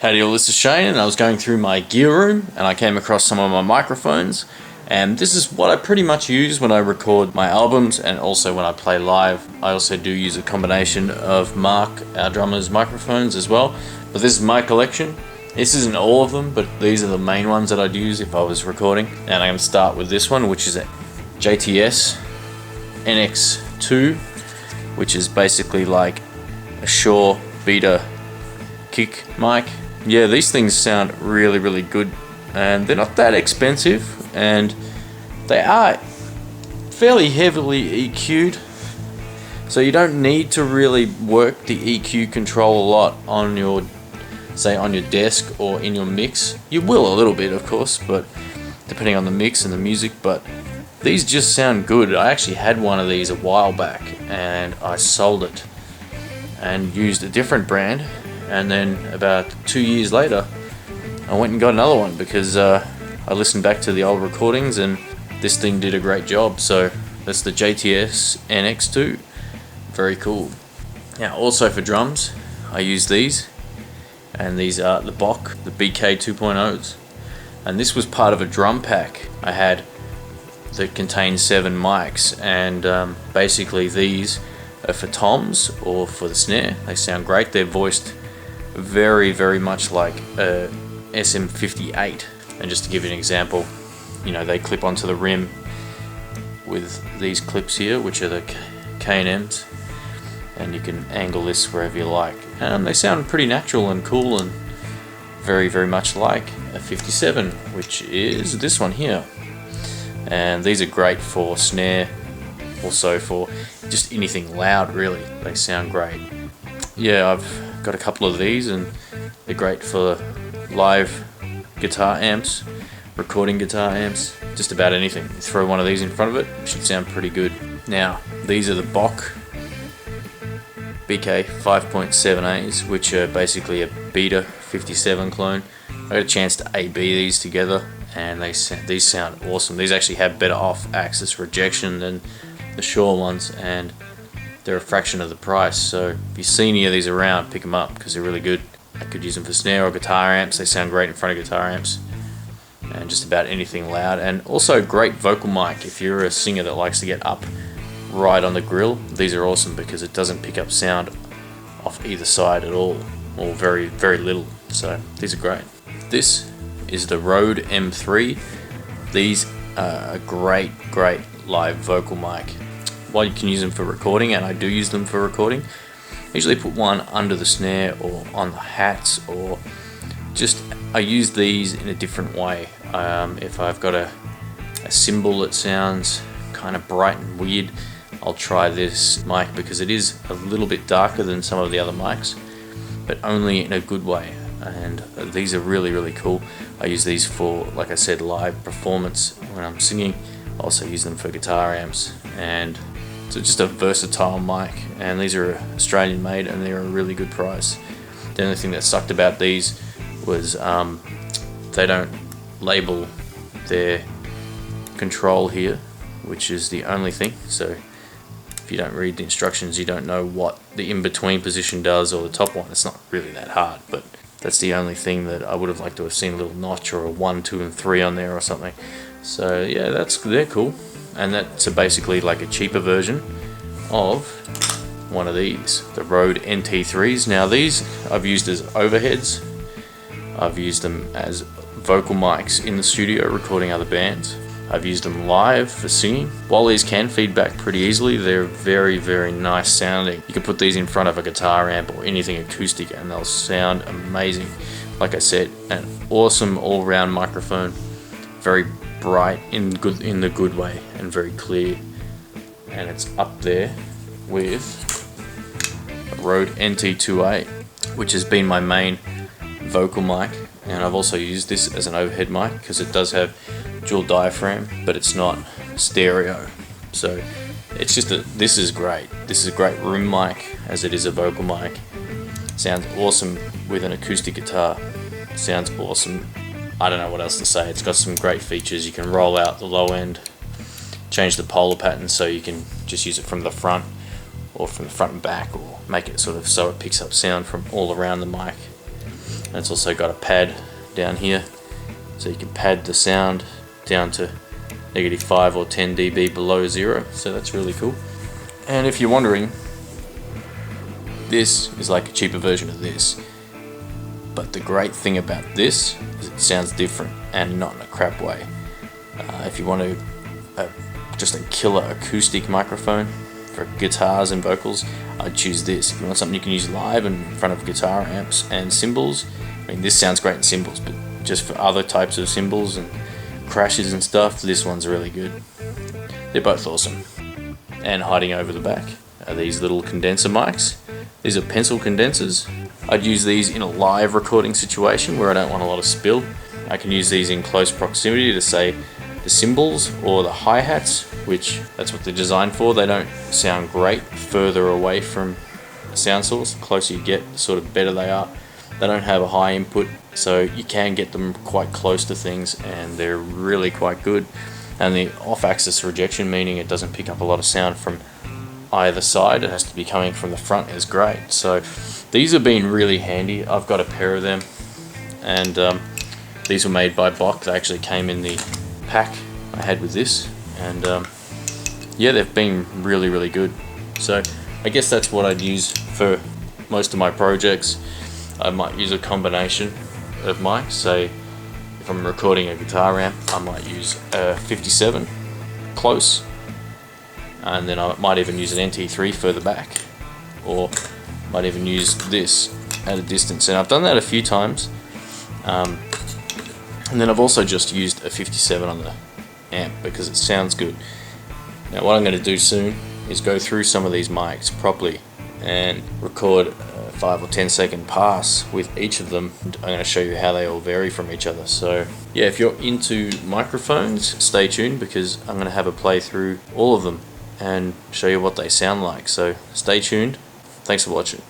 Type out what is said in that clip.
Howdy all, this is Shane, and I was going through my gear room and I came across some of my microphones, and this is what I pretty much use when I record my albums and also when I play live. I also do use a combination of Mark, our drummer's microphones as well, but this is my collection. This isn't all of them, but these are the main ones that I'd use if I was recording. And I'm going to start with this one, which is a JTS NX2, which is basically like a Shure beta kick mic. Yeah, these things sound really, really good, and they're not that expensive, and they are fairly heavily EQ'd, so you don't need to really work the EQ control a lot on your, say, on your desk or in your mix. You will a little bit, of course, but depending on the mix and the music, but these just sound good. I actually had one of these a while back and I sold it and used a different brand, and then about 2 years later I went and got another one because I listened back to the old recordings and this thing did a great job. So that's the JTS NX2. Very cool. Now also for drums I use these, and these are the Bach Bk 2.0s, and this was part of a drum pack I had that contained 7 mics, and basically these are for toms or for the snare. They sound great. They're voiced very, very much like a SM58, and just to give you an example, you know, they clip onto the rim with these clips here, which are the K&Ms, and you can angle this wherever you like, and they sound pretty natural and cool and very, very much like a 57, which is this one here. And these are great for snare, also for just anything loud really. They sound great. Yeah, I've got a couple of these and they're great for live guitar amps, recording guitar amps, just about anything. You throw one of these in front of it, it should sound pretty good. Now, these are the Bach Bk 5.7As, which are basically a beta 57 clone. I got a chance to A/B these together, and these sound awesome. These actually have better off-axis rejection than the Shure ones, and they're a fraction of the price. So if you see any of these around, pick them up because they're really good. I could use them for snare or guitar amps. They sound great in front of guitar amps and just about anything loud. And also great vocal mic if you're a singer that likes to get up right on the grill. These are awesome because it doesn't pick up sound off either side at all, or very, very little. So these are great. This is the Rode M3. These are a great live vocal mic. While you can use them for recording, and I do use them for recording, I usually put one under the snare or on the hats, or just I use these in a different way. If I've got a cymbal that sounds kind of bright and weird, I'll try this mic because it is a little bit darker than some of the other mics, but only in a good way. And these are really, really cool. I use these for, like I said, live performance when I'm singing. I also use them for guitar amps, and so just a versatile mic. And these are Australian made and they're a really good price. The only thing that sucked about these was they don't label their control here, which is the only thing. So if you don't read the instructions, you don't know what the in-between position does or the top one. It's not really that hard, but that's the only thing that I would have liked to have seen, a little notch or a 1, 2 and 3 on there or something. So yeah, they're cool. And that's basically like a cheaper version of one of these, the Rode NT3s. Now these I've used as overheads. I've used them as vocal mics in the studio recording other bands. I've used them live for singing. While these can feed back pretty easily, they're very, very nice sounding. You can put these in front of a guitar amp or anything acoustic and they'll sound amazing. Like I said, an awesome all-round microphone, very bright in the good way and very clear, and it's up there with a Rode NT2A, which has been my main vocal mic, and I've also used this as an overhead mic because it does have dual diaphragm, but it's not stereo. So it's just this is great. This is a great room mic as it is a vocal mic. Sounds awesome with an acoustic guitar. Sounds awesome. I don't know what else to say. It's got some great features. You can roll out the low end change the polar pattern so you can just use it from the front or from the front and back, or make it sort of so it picks up sound from all around the mic. And it's also got a pad down here, so you can pad the sound down to -5 or 10 dB below 0, so that's really cool. And if you're wondering, this is like a cheaper version of this, but the great thing about this is it sounds different and not in a crap way. If you want just a killer acoustic microphone for guitars and vocals, I'd choose this. If you want something you can use live in front of guitar amps and cymbals, I mean, this sounds great in cymbals, but just for other types of cymbals and crashes and stuff, this one's really good. They're both awesome. And hiding over the back are these little condenser mics. These are pencil condensers. I'd use these in a live recording situation where I don't want a lot of spill. I can use these in close proximity to, say, the cymbals or the hi-hats, which that's what they're designed for. They don't sound great further away from a sound source. The closer you get, the sort of better they are. They don't have a high input, so you can get them quite close to things, and they're really quite good. And the off-axis rejection, meaning it doesn't pick up a lot of sound from either side, it has to be coming from the front, is great. So these have been really handy. I've got a pair of them, and these were made by Bach. They actually came in the pack I had with this, and yeah, they've been really good. So I guess that's what I'd use for most of my projects. I might use a combination of mics. Say if I'm recording a guitar amp, I might use a 57 close, and then I might even use an NT3 further back, or might even use this at a distance. And I've done that a few times. And then I've also just used a 57 on the amp because it sounds good. Now what I'm going to do soon is go through some of these mics properly and record a 5 or 10 second pass with each of them. I'm going to show you how they all vary from each other. So yeah, if you're into microphones, stay tuned, because I'm going to have a play through all of them and show you what they sound like. So stay tuned. Thanks for watching.